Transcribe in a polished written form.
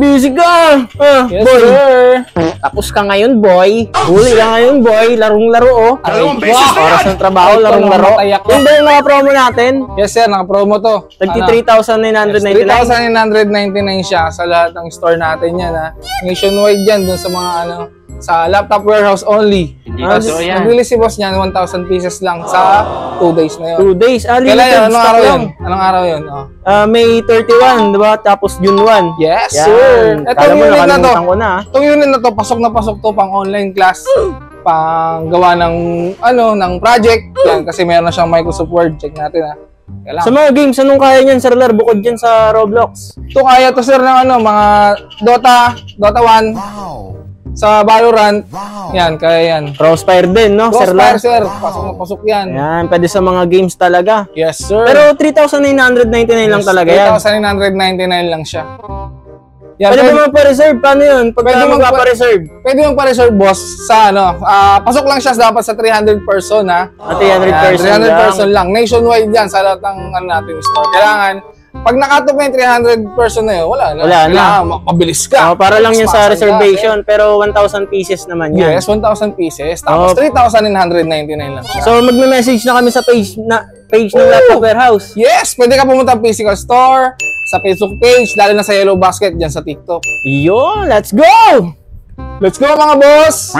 busy ka. Yes, Boy. sir. Tapos ka ngayon, boy. Huli ka ngayon, boy. Larong-laro, oh. Oras ng trabaho, larong-laro. Yung ba yung mga promo natin? Yes, sir. Naka-promo to. Tagti 3,999. 3,999 siya sa lahat ng store natin yan, ha. Nationwide yan dun sa mga sa laptop warehouse only. Nag-release si boss niyan 1,000 pieces lang sa 2 days na yun. 2 days. Kailan yun? Limited Anong stock araw lang. yun? Anong araw yun? Oh. May 31, diba? Tapos June 1. Yes, Yan. sir. Kala Itong mo, unit na to. nakalimutan ko na. Itong unit na to, pasok na pasok to pang online class. Pang gawa ng, ng project. Yan, kasi meron na siyang Microsoft Word. Check natin, ha. Kailangan. Sa mga games, anong kaya niyan, Sir Lar? Bukod dyan sa Roblox. Ito kaya to, sir, ng mga Dota 1. Sa Valorant. Yan, kaya yan. Crossfire din, no, Sir Lar? Crossfire, sir. Pasok na pasok yan. Yan, pwede sa mga games talaga. Yes, sir. Pero 3,999 lang talaga yan. 3,999 lang siya. Yan, Pwede ba magpa-reserve? Paano yun? Pag Pwede magpa-reserve? Pwede mong pa-reserve, boss, sa pasok lang siya dapat sa 300 person, ha? 300 person 300 lang. person lang. Nationwide yan sa lahat ng natin store. Kailangan, pag nakatop na yung 300 person na yun, wala na. Kailangan, mabilis ka. Para lang yan sa Mas reservation, pero 1,000 pieces naman yan. Yes, 1,000 pieces. Tapos 3,999 lang siya. So magme-message na kami sa page ng Laptop Warehouse. Yes, pwede ka pumunta sa physical store, sa Facebook page, lalo na sa Yellow Basket dyan sa TikTok. Yo, let's go! Let's go, mga boss!